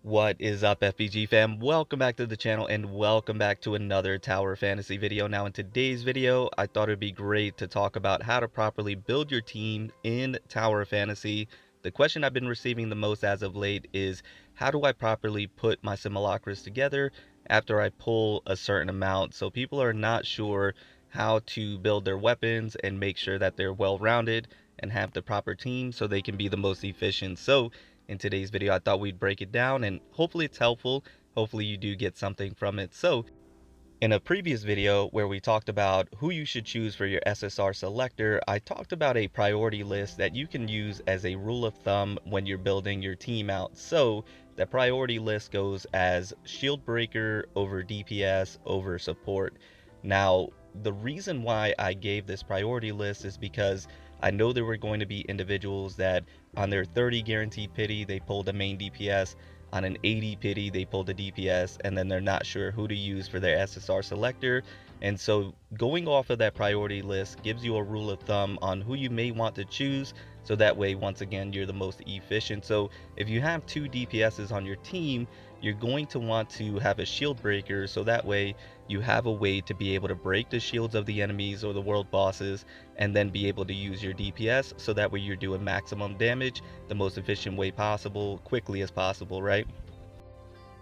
What is up, FPG fam? Welcome back to the channel and welcome back to another Tower Fantasy video. Now in today's video, I thought it'd be great to talk about how to properly build your team in Tower Fantasy. The question I've been receiving the most as of late is, how do I properly put my simulacras together after I pull a certain amount? So people are not sure how to build their weapons and make sure that they're well-rounded and have the proper team so they can be the most efficient. So in today's video, I thought we'd break it down and hopefully it's helpful. Hopefully you do get something from it. So in a previous video where we talked about who you should choose for your SSR selector, I talked about a priority list that you can use as a rule of thumb when you're building your team out. So the priority list goes as shield breaker over DPS over support. Now, the reason why I gave this priority list is because I know there were going to be individuals that on their 30 guaranteed pity, they pulled a main DPS. On an 80 pity, they pulled a DPS, and then they're not sure who to use for their SSR selector. And so going off of that priority list gives you a rule of thumb on who you may want to choose. So that way, once again, you're the most efficient. So if you have two DPSs on your team, you're going to want to have a shield breaker. So that way you have a way to be able to break the shields of the enemies or the world bosses and then be able to use your DPS. So that way you're doing maximum damage the most efficient way possible, quickly as possible, right?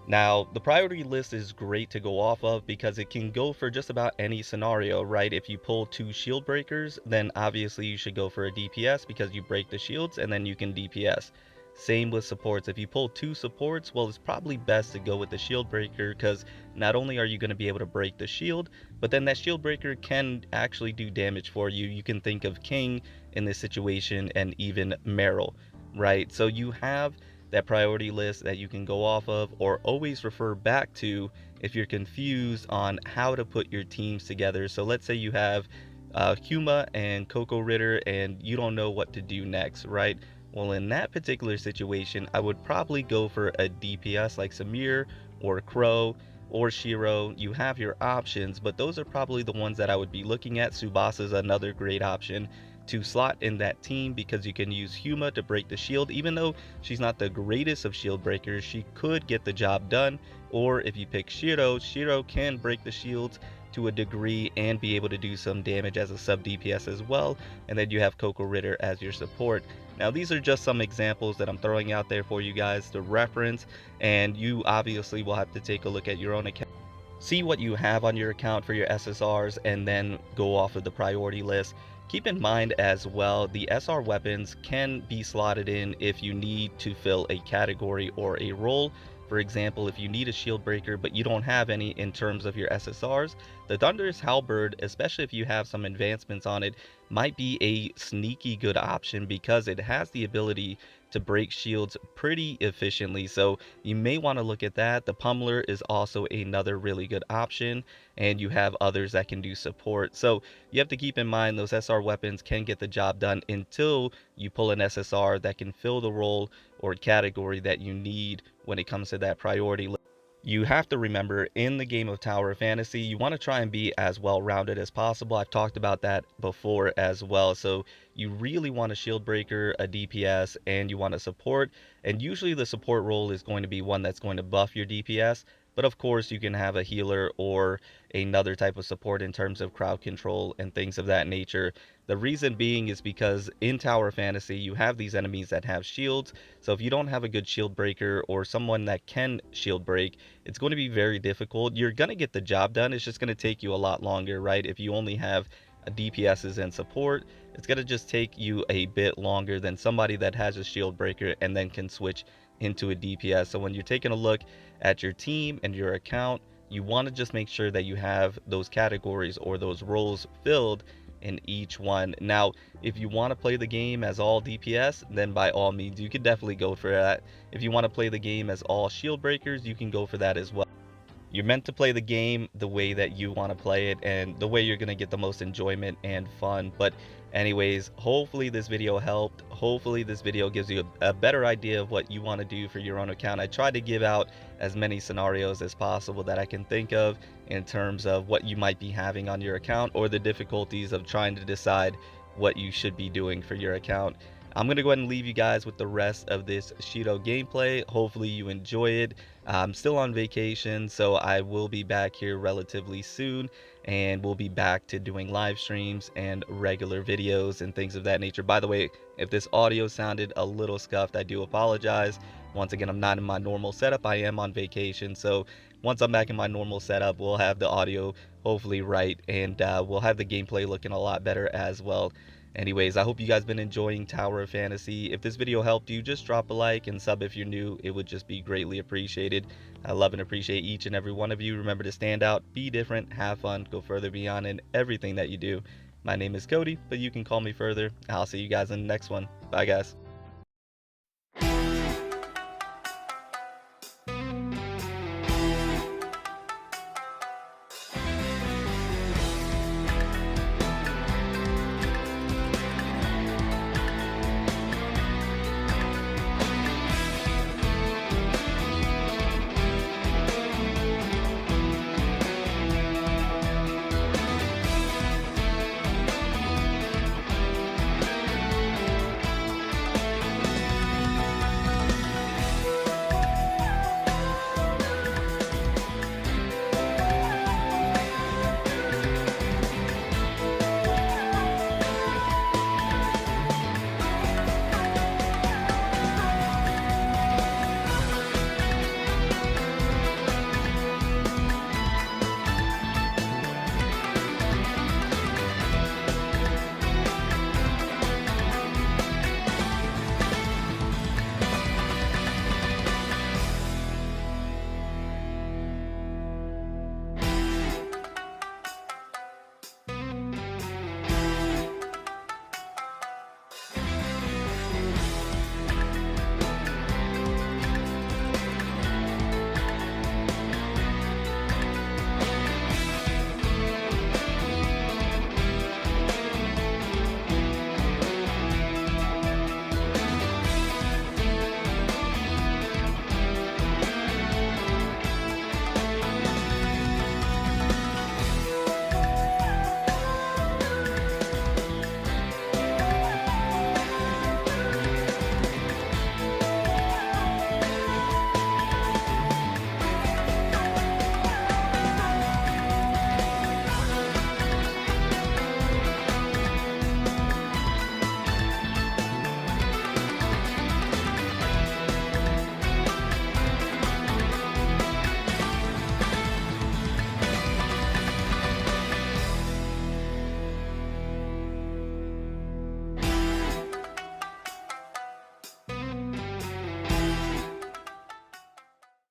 Now, the priority list is great to go off of because it can go for just about any scenario, right? If you pull two shield breakers, then obviously you should go for a DPS because you break the shields and then you can DPS. Same with supports. If you pull two supports, well, it's probably best to go with the shield breaker because not only are you going to be able to break the shield, but then that shield breaker can actually do damage for you. You can think of King in this situation and even Meryl, right? So you have that priority list that you can go off of or always refer back to if you're confused on how to put your teams together. So let's say you have Huma and Coco Ritter and you don't know what to do next, right? Well, in that particular situation, I would probably go for a DPS like Samir or Crow or Shiro. You have your options, but those are probably the ones that I would be looking at. Tsubasa is another great option to slot in that team because you can use Huma to break the shield. Even though she's not the greatest of shield breakers, she could get the job done. Or if you pick Shiro, Shiro can break the shields to a degree and be able to do some damage as a sub DPS as well. And then you have Coco Ritter as your support. Now these are just some examples that I'm throwing out there for you guys to reference, and you obviously will have to take a look at your own account, see what you have on your account for your SSRs, and then go off of the priority list. Keep in mind as well, the SR weapons can be slotted in if you need to fill a category or a role. For example, if you need a shield breaker but you don't have any in terms of your SSRs, the Thunderous Halberd, especially if you have some advancements on it, might be a sneaky good option because it has the ability to break shields pretty efficiently. So you may want to look at that. The Pummeler is also another really good option, and you have others that can do support. So you have to keep in mind those SR weapons can get the job done until you pull an SSR that can fill the role or category that you need when it comes to that priority list. You have to remember, in the game of Tower Fantasy, you want to try and be as well-rounded as possible. I've talked about that before as well. So you really want a shield breaker, a DPS, and you want a support. And usually the support role is going to be one that's going to buff your DPS. But of course, you can have a healer or another type of support in terms of crowd control and things of that nature. The reason being is because in Tower Fantasy, you have these enemies that have shields. So if you don't have a good shield breaker or someone that can shield break, it's going to be very difficult. You're going to get the job done. It's just going to take you a lot longer, right? If you only have DPSs and support, it's going to just take you a bit longer than somebody that has a shield breaker and then can switch into a DPS. So when you're taking a look at your team and your account, you want to just make sure that you have those categories or those roles filled in each one. Now, if you want to play the game as all DPS, then by all means, you can definitely go for that. If you want to play the game as all shield breakers, you can go for that as well. You're meant to play the game the way that you want to play it and the way you're going to get the most enjoyment and fun. But anyways, hopefully this video helped. Hopefully this video gives you a better idea of what you want to do for your own account. I tried to give out as many scenarios as possible that I can think of in terms of what you might be having on your account or the difficulties of trying to decide what you should be doing for your account. I'm going to go ahead and leave you guys with the rest of this Shido gameplay. Hopefully you enjoy it. I'm still on vacation, so I will be back here relatively soon, and we'll be back to doing live streams and regular videos and things of that nature. By the way, if this audio sounded a little scuffed, I do apologize. Once again, I'm not in my normal setup. I am on vacation, so once I'm back in my normal setup, we'll have the audio hopefully right, and we'll have the gameplay looking a lot better as well. Anyways, I hope you guys been enjoying Tower of Fantasy. If this video helped you, just drop a like and sub if you're new. It would just be greatly appreciated. I love and appreciate each and every one of you. Remember to stand out, be different, have fun, go further beyond in everything that you do. My name is Cody, but you can call me further. I'll see you guys in the next one. Bye, guys.